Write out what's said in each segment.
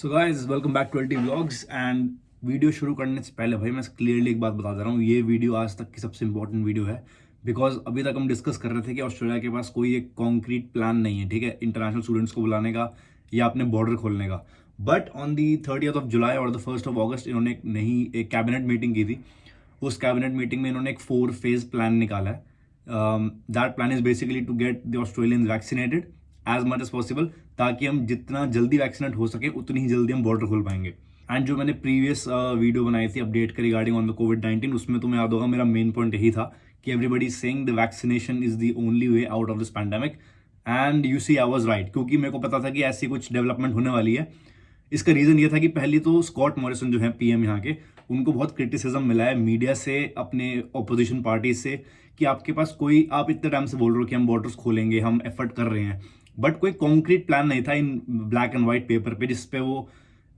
So guys welcome back to LT vlogs and video शुरू करने से पहले भाई मैं क्लियरली एक बात बता दे रहा हूँ। ये वीडियो आज तक की सबसे इंपॉर्टेंट वीडियो है बिकॉज अभी तक हम डिस्कस कर रहे थे कि ऑस्ट्रेलिया के पास कोई एक कॉन्क्रीट प्लान नहीं है, ठीक है, इंटरनेशनल स्टूडेंट्स को बुलाने का या अपने बॉर्डर खोलने का। But on the 30th of July और द 1st ऑफ अगस्त इन्होंने एक नई एक कैबिनेट मीटिंग की थी। उस कैबिनेट मीटिंग में इन्होंने एक 4 फेज प्लान निकाला है। That plan is basically to get the Australians vaccinated as much as possible, ताकि हम जितना जल्दी वैक्सीनेट हो सके उतनी ही जल्दी हम बॉर्डर खोल पाएंगे। एंड जो मैंने प्रीवियस वीडियो बनाई थी अपडेट के रिगार्डिंग ऑन द कोविड-19, उसमें तुम्हें याद होगा मेरा मेन पॉइंट यही था कि everybody saying the vaccination is the only way out of this pandemic. And you see I was right, क्योंकि मेरे को पता था कि ऐसी कुछ डेवलपमेंट होने वाली है। इसका रीजन ये था कि पहली तो स्कॉट मॉरिसन जो है पीएम यहाँ के, उनको बहुत क्रिटिसिज्म मिला है मीडिया से, अपने ऑपोजिशन पार्टी से, कि आपके पास कोई, आप इतने टाइम से बोल रहे हो कि हम बॉर्डर्स खोलेंगे, हम एफर्ट कर रहे हैं, बट कोई कॉन्क्रीट प्लान नहीं था इन ब्लैक एंड व्हाइट पेपर पे जिसपे वो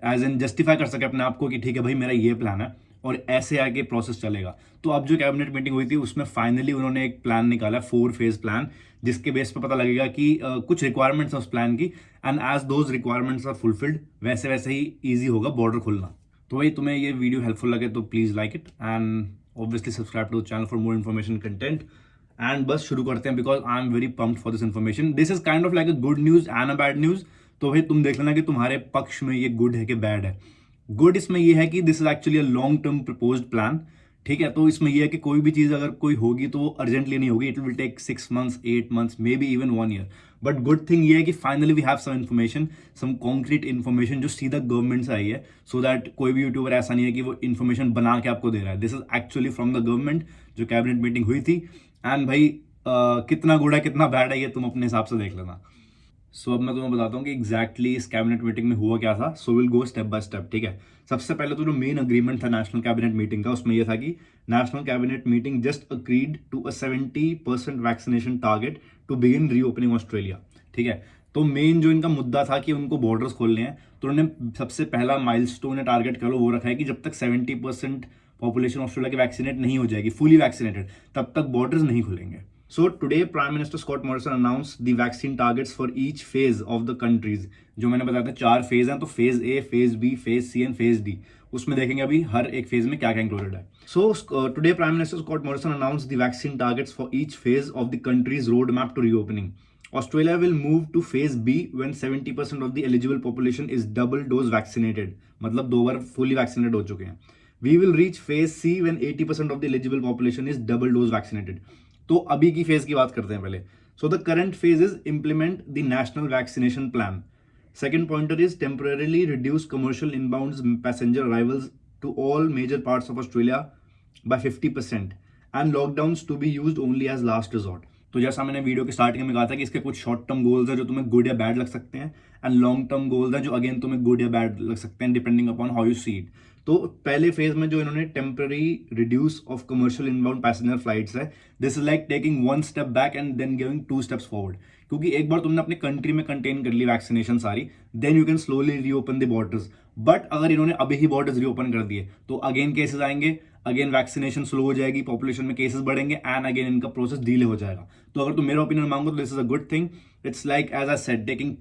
एज एन जस्टिफाई कर सके अपने आप को कि ठीक है भाई मेरा ये प्लान है और ऐसे आगे प्रोसेस चलेगा। तो अब जो कैबिनेट मीटिंग हुई थी उसमें फाइनली उन्होंने एक प्लान निकाला, 4 फेज प्लान, जिसके बेस पे पता लगेगा कि कुछ रिक्वायरमेंट्स हैं उस प्लान की, and as those requirements are fulfilled वैसे वैसे ही ईजी होगा बॉर्डर खुलना। तो भाई तुम्हें ये वीडियो हेल्पफुल लगे तो please like it and obviously subscribe to the channel for more information content. And बस शुरू करते हैं because I am very pumped for this information. This is kind of like a good news and a bad news. तो भाई तुम देख लेना कि तुम्हारे पक्ष में ये गुड है कि बैड है। गुड इसमें ये है कि this is actually a long term proposed plan, ठीक है। तो इसमें ये है कि कोई भी चीज अगर कोई होगी तो वो अर्जेंटली नहीं होगी, it will take 6 months 8 months maybe even 1 year। But good thing ये है कि finally we have some information, some concrete information जो सीधा गवर्नमेंट से आई है, सो दैट कोई भी यूट्यूबर ऐसा नहीं है कि वो इन्फॉर्मेशन बना के आपको दे रहा है। This is actually from the government, जो कैबिनेट मीटिंग हुई थी। एंड भाई कितना गुड है कितना बैड है ये तुम अपने हिसाब से देख लेना। सो अब मैं तुम्हें बताता हूँ कि एग्जैक्टली इस कैबिनेट मीटिंग में हुआ क्या था। So will go step by step, ठीक है। सबसे पहले तो जो मेन अग्रीमेंट था नेशनल कैबिनेट मीटिंग का, उसमें यह था कि national cabinet meeting just agreed to a 70% vaccination target to begin reopening Australia, ठीक है। तो मेन जो इनका मुद्दा था कि उनको बॉर्डर्स खोलने हैं, तो उन्होंने सबसे पहला माइलस्टोन या टारगेट कह लो वो रखा है कि जब तक 70% पॉपुलेशन ऑस्ट्रेलिया की वैक्सीनेट नहीं हो जाएगी, फुली वैक्सीनेटेड, तब तक बॉर्डर्स नहीं खुलेंगे। So today, Prime Minister Scott Morrison announced the vaccine targets for each phase of the countries। जो मैंने बताया था 4 फेज हैं, तो phase A, phase B, phase C and phase D. उसमें देखेंगे अभी हर एक फेज में क्या क्या इंक्लूडेड है। So today, Prime Minister Scott Morrison announced the vaccine targets for each phase of the country's roadmap to reopening। Australia will move to phase B when 70% of the eligible population is double dose vaccinated, मतलब 2 बार fully vaccinated हो चुके हैं। We will reach phase C when 80% of the eligible population is double dose vaccinated। तो अभी की phase की बात करते हैं पहले। So the current phase is implement the national vaccination plan. Second pointer is temporarily reduce commercial inbound passenger arrivals to all major parts of Australia by 50% and lockdowns to be used only as last resort. तो जैसा मैंने video के starting में कहा था कि इसके कुछ शॉर्ट टर्म गोल्स हैं जो तुम्हें गुड या बैड लग सकते हैं, एंड लॉन्ग टर्म गोल्स हैं जो अगेन तुम्हें गुड या बैड लग सकते हैं depending upon how you see it. तो पहले फेज में जो इन्होंने temporary reduce of commercial inbound passenger flights है, this is like taking 1 step back and then giving 2 steps forward. क्योंकि एक बार तुमने अपनी कंट्री में कंटेन कर ली वैक्सीनेशन सारी, then you can slowly reopen the borders. But अगर इन्होंने अभी ही बॉर्डर्स रीओपन कर दिए तो अगेन केसेस आएंगे, अगेन वैक्सीनेशन स्लो हो जाएगी, पॉपुलेशन में केसेस बढ़ेंगे, एंड अगेन इनका प्रोसेस डिले हो जाएगा। तो अगर तुम मेरा ओपिनियन मांगो तो this is a good thing. It's like as I said taking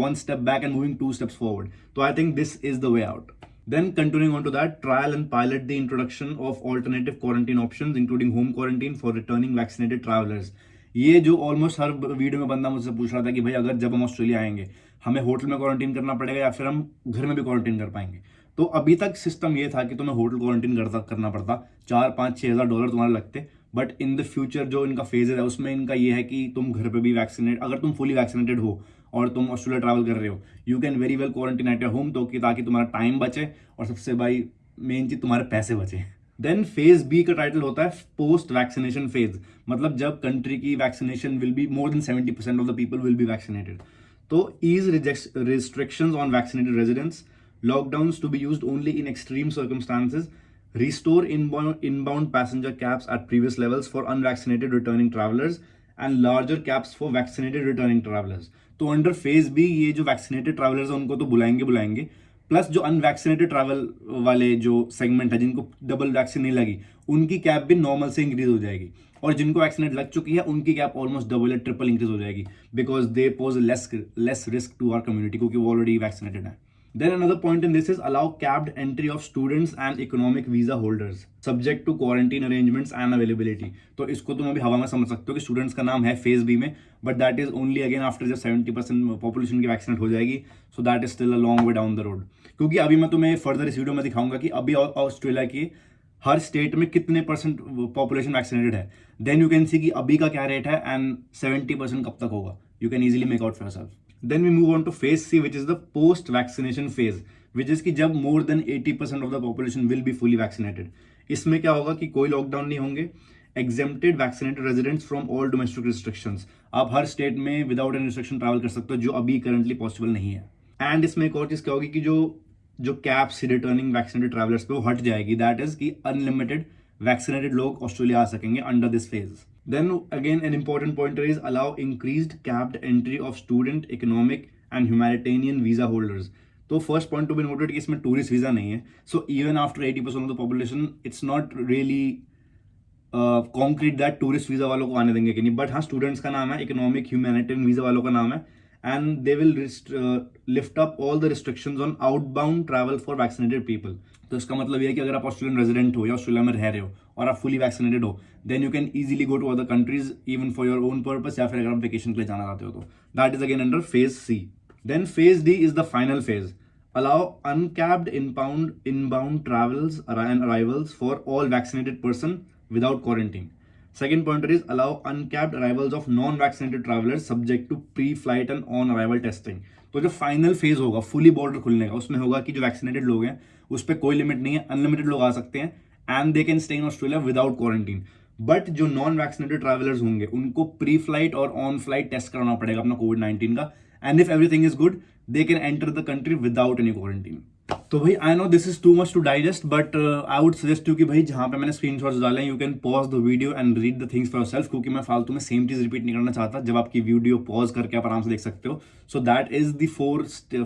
1 step back and moving 2 steps forward. तो I think this is the way out. Then continuing on to that, trial and pilot the introduction of alternative quarantine options including home quarantine for returning vaccinated travelers। ये जो almost हर video में बंदा मुझसे पूछ रहा था कि भाई अगर जब हम ऑस्ट्रेलिया आएंगे हमें होटल में क्वारंटीन करना पड़ेगा या फिर हम घर में भी क्वारंटीन कर पाएंगे। तो अभी तक सिस्टम ये था कि तुम्हें होटल क्वारंटीन करना पड़ता, 4-5-6 हज़ार डॉलर तुम्हारे लगते। बट इन द फ्यूचर जो इनका फेजेज है उसमें इनका ये है कि तुम घर पे भी वैक्सीनेट, अगर तुम फुली वैक्सीनेटेड हो और तुम ऑस्ट्रेलिया ट्रैवल कर रहे हो, you can very well quarantine at your home, तो कि ताकि तुम्हारा टाइम बचे और सबसे भाई मेन चीज तुम्हारे पैसे बचे। देन फेज बी का टाइटल होता है पोस्ट वैक्सीनेशन फेज, मतलब जब कंट्री की vaccination will be more than 70% of the people will be vaccinated. तो ease restrictions on vaccinated residents, lockdowns to be used only in extreme circumstances, restore inbound passenger caps at previous levels for unvaccinated returning travelers and larger caps for vaccinated returning travelers। तो under phase B ये जो vaccinated travellers हैं उनको तो बुलाएंगे, plus जो unvaccinated travel वाले जो सेगमेंट है जिनको डबल वैक्सीन नहीं लगी, उनकी कैप भी नॉर्मल से इंक्रीज हो जाएगी, और जिनको वैक्सीनेट लग चुकी है उनकी कैप ऑलमोस्ट डबल या ट्रिपल इंक्रीज हो जाएगी, because they pose less risk to our community, क्योंकि वो ऑलरेडी वैक्सीनेटेड है। Then another point in this is allow capped entry of students and economic visa holders subject to quarantine arrangements and availability. तो इसको तुम अभी हवा में समझ सकते हो कि स्टूडेंट्स का नाम है फेज बी में, but that is only again after जब 70% पॉपुलेशन की वैक्सीनेट हो जाएगी, so that is still a long way down the road. क्योंकि अभी मैं तुम्हें फर्दर इस वीडियो में दिखाऊंगा कि अभी ऑस्ट्रेलिया की हर स्टेट में कितने परसेंट पॉपुलेशन वैक्सीनेटेड है. देन यू कैन सी कि अभी का क्या रेट है एंड 70% कब तक होगा. You can easily make out for yourself. Then we move on to phase C, which is the post-vaccination phase, which is कि जब more than 80% of the population will be fully vaccinated. इसमें क्या होगा कि कोई लॉकडाउन नहीं होंगे. Exempted vaccinated residents from all domestic restrictions. आप हर स्टेट में विदाउट एनी रिस्ट्रिक्शन ट्रैवल कर सकते हो, जो अभी करंटली पॉसिबल नहीं है. एंड इसमें एक और चीज क्या होगी कि जो कैप्स रिटर्निंग वैक्सीनेटेड ट्रैवलर्स पे वो हट जाएगी. दैट इज कि अनलिमिटेड वैक्सीनेटेड लोग ऑस्ट्रेलिया आ सकेंगे under this phase. Then again, an important pointer is allow increased capped entry of student, economic and humanitarian visa holders. तो first point to be noted कि इसमें tourist visa नहीं है. So even after 80% of the population, it's not really concrete that tourist visa वालों को आने देंगे कि नहीं. But हाँ, students का नाम है, economic, humanitarian visa वालों का नाम है, and they will lift up all the restrictions on outbound travel for vaccinated people. तो इसका मतलब ये है कि अगर आप ऑस्ट्रेलियन रेजिडेंट हो या ऑस्ट्रेलिया में रह रहे हो और आप फुली वैक्सीनेटेड हो, then you can easily go to other countries even for your own purpose, या फिर अगर आप वेकेशन के लिए जाना चाहते हो तो. That is again under phase C. Then phase D is the final phase. Allow uncapped inbound travels and arrivals for all vaccinated person without quarantine. Second pointer is allow uncapped arrivals of non-vaccinated travelers subject to pre-flight and on-arrival testing. तो जो final phase होगा fully border खुलने का, उसमें होगा कि जो vaccinated लोग हैं उस पर कोई लिमिट नहीं है, अनलिमिटेड लोग आ सकते हैं and they can stay in Australia without quarantine. But जो नॉन वैक्सीनेटेड ट्रैवलर्स होंगे उनको प्री फ्लाइट और ऑन फ्लाइट टेस्ट कराना पड़ेगा अपना कोविड-19 का, and if everything is good they can enter the country without any quarantine. तो भाई I know this is too much to digest, but I would suggest you कि भाई जहां पे मैंने स्क्रीनशॉट्स डाले हैं you can pause the video and read the things for yourself, क्योंकि मैं फालतू में सेम चीज रिपीट नहीं करना चाहता. जब आपकी वीडियो पॉज करके आप आराम से देख सकते हो. So that is the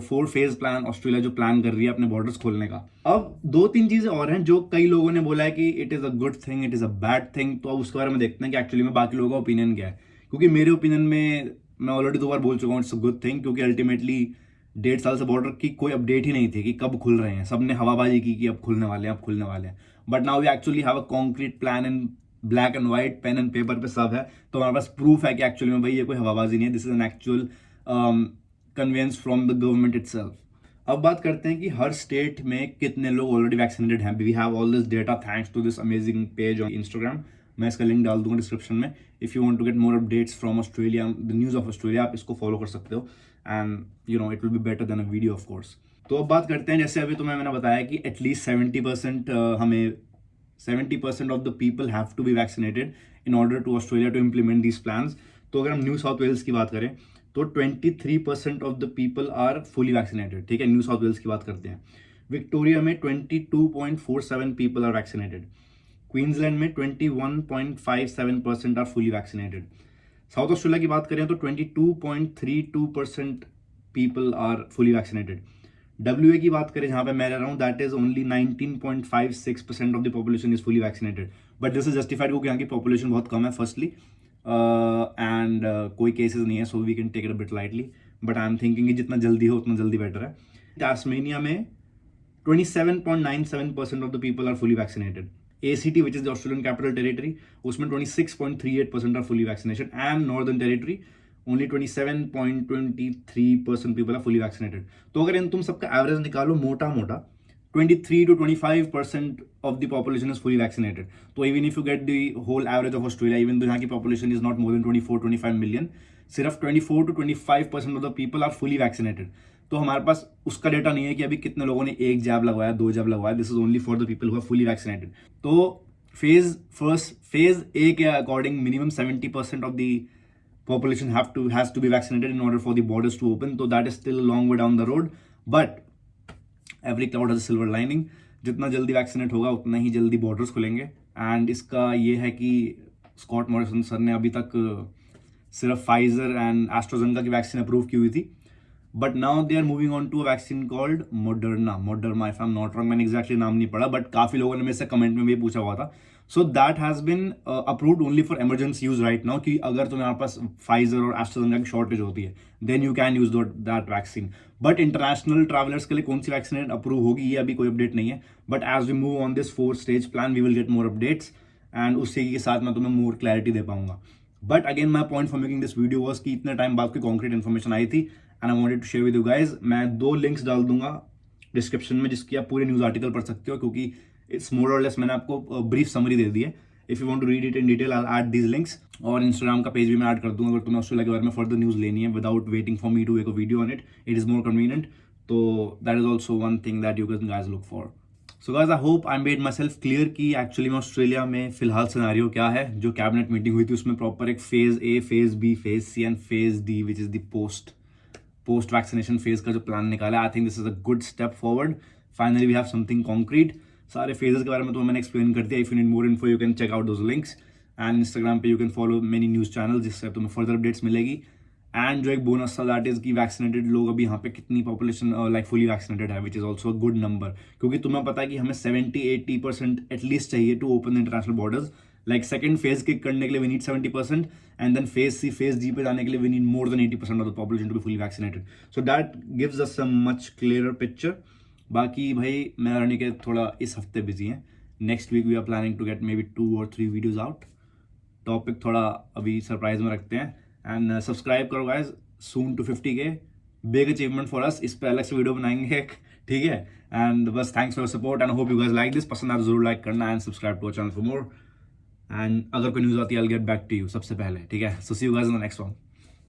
four phase plan Australia जो प्लान कर रही है अपने बॉर्डर्स खोलने का. अब 2-3 चीजें और हैं जो कई लोगों ने बोला है कि it is a good thing, it is a bad thing. तो अब उसके बारे में देखते हैं कि एक्चुअली में बाकी लोगों का ओपिनियन क्या है. क्योंकि मेरे ओपिनियन में मैं ऑलरेडी 2 बार बोल चुका हूँ इट्स अ गुड थिंग, क्योंकि अल्टीमेटली 1.5 साल से बॉर्डर की कोई अपडेट ही नहीं थी कि कब खुल रहे हैं. सबने हवाबाजी की कि अब खुलने वाले हैं, अब खुलने वाले हैं. But now we actually have a concrete plan in black and white, pen and paper पे सब है. तो हमारे पास प्रूफ है कि एक्चुअली में भाई ये कोई हवाबाजी नहीं है, this is an actual conveyance from the government itself. अब बात करते हैं कि हर स्टेट में कितने लोग ऑलरेडी वैक्सीनेटेड हैं. We have all this data thanks to this amazing page on Instagram. मैं इसका लिंक डाल दूंगा डिस्क्रिप्शन में. If you want to get more updates from Australia, the news of Australia, आप इसको फॉलो कर सकते हो and you know it will be better than a video of course. तो अब बात करते हैं, जैसे अभी तुम्हें मैंने बताया कि एटलीस्ट 70% हमें 70% of the people have to be vaccinated in order to Australia to implement these plans. तो अगर हम न्यू साउथ वेल्स की बात करें तो 23% of the people are fully vaccinated. ठीक है, न्यू साउथ वेल्स की बात करते हैं. विक्टोरिया में 22.47 पीपल आर वैक्सीनेटेड. क्वींसलैंड में 21.57% are fully vaccinated. South Australia की बात करें तो 22.32% people are fully vaccinated. WA की बात करें जहां पे मैं रह रहा हूं, that is only 19.56% of the population is fully vaccinated. But this is justified क्योंकि यहाँ की पॉपुलेशन बहुत कम है फर्स्टली, एंड कोई केसेस नहीं है, so we can take it a bit lightly. But I am thinking कि जितना जल्दी हो उतना जल्दी बेटर है. टास्मेनिया में 27.97% of the people are fully vaccinated. ACT, which is the Australian Capital Territory, उसमें 26.38% are fully vaccinated, and Northern Territory only 27.23% people are fully vaccinated. तो अगर इन तुम सबका एवरेज निकालो मोटा मोटा 23 to 25% of the population is fully vaccinated. तो even if you get the whole average of Australia, even though यहाँ की population is not more than 24-25 million, सिर्फ 24 to 25% of the people are fully vaccinated. तो हमारे पास उसका data नहीं है कि अभी कितने लोगों ने 1 जैब लगवाया, 2 जैब लगवाया. This is only for the people who are fully vaccinated. तो फेज ए के according minimum 70% of the population has to be vaccinated in order for the borders to open. So that is still a long way down the road, but every cloud has a silver lining. जितना जल्दी vaccinate होगा उतना ही जल्दी borders खुलेंगे. And इसका ये है कि स्कॉट मॉरिसन सर ने अभी तक सिर्फ फाइजर एंड एस्ट्राजेनेका की वैक्सीन अप्रूव की हुई थी. But now they are moving on to a vaccine called Moderna if I am not wrong, मैंने एक्जैक्टली नाम नहीं पढ़ा, बट काफी लोगों ने मेरे से कमेंट में भी पूछा हुआ था. So that has been approved only for emergency use right now, कि अगर तुम्हारे पास फाइजर और एस्ट्राजेनेका की शॉर्टेज होती है then you can use that vaccine. But international travellers के लिए कौन सी वैक्सीन अप्रूव होगी ये अभी कोई अपडेट नहीं है. But as we move on this 4 stage plan we will get more updates, and उसी के साथ मैं तुम्हें मोर क्लैरिटी दे पाऊंगा. But again my point for making this video was कि इतने टाइम बाद कोई कॉन्क्रीट इन्फॉर्मेशन आई थी and I wanted to share with you guys. मैं 2 लिंक्स डाल दूंगा डिस्क्रिप्शन में जिसकी आप पूरे न्यूज आर्टिकल पढ़ सकते हो, क्योंकि इट्स मोर और लेस मैंने आपको ब्रीफ समरी दे दी है. If you want to read it in detail I add these links, और इंस्टाग्राम का पेज भी मैं ऐड कर दूंगा अगर तुम्हें ऑस्ट्रेलिया के बारे में फर्दर न्यूज लेनी है without waiting for me to make a video on it. It is more convenient. तो that is also one thing that you can guys look for. So guys I hope I made myself clear कि actually में Australia में फिलहाल scenario क्या है. जो cabinet meeting हुई थी उसमें प्रॉपर एक phase A, phase B, phase C and phase D which is the post vaccination phase का जो प्लान निकाला. I think this is a good step forward. Finally we have something concrete. सारे phases के बारे में तो मैंने एक्सप्लेन कर दिया. If you need more info you can check out those links, and Instagram पे you can follow many news channel जिससे तुम्हें फर्दर अपडेट्स मिलेगी. एंड जो एक बोनस था दैट इज की वैक्सीनेटेड लोग अभी यहाँ पे कितनी पॉपुलेशन लाइक फुली वैक्सीनेटेड है, which is also a good number. क्योंकि तुम्हें पता है कि हमें 70-80% एटलीस्ट चाहिए to open international borders. Like second phase kick करने के लिए we need 70%, and then phase C, phase G पे जाने के लिए we need more than 80% of the population to be fully vaccinated. So that gives us a much clearer picture. बाकी भाई मैं और के थोड़ा इस हफ्ते बिजी हैं. Next week we are planning to get maybe 2 or 3 videos out. Topic थोड़ा अभी सरप्राइज में रखते हैं. एंड सब्सक्राइब करो guys, soon to 50K, big achievement for us. इस पर अलग से वीडियो बनाएंगे एक, ठीक है. एंड बस thanks for support and hope you guys like this. पसंद आए तो जरूर लाइक करना and subscribe to our channel for more. And अगर कोई न्यूज आती है I will get back to you सबसे पहले, ठीक है. So see you guys in the next one.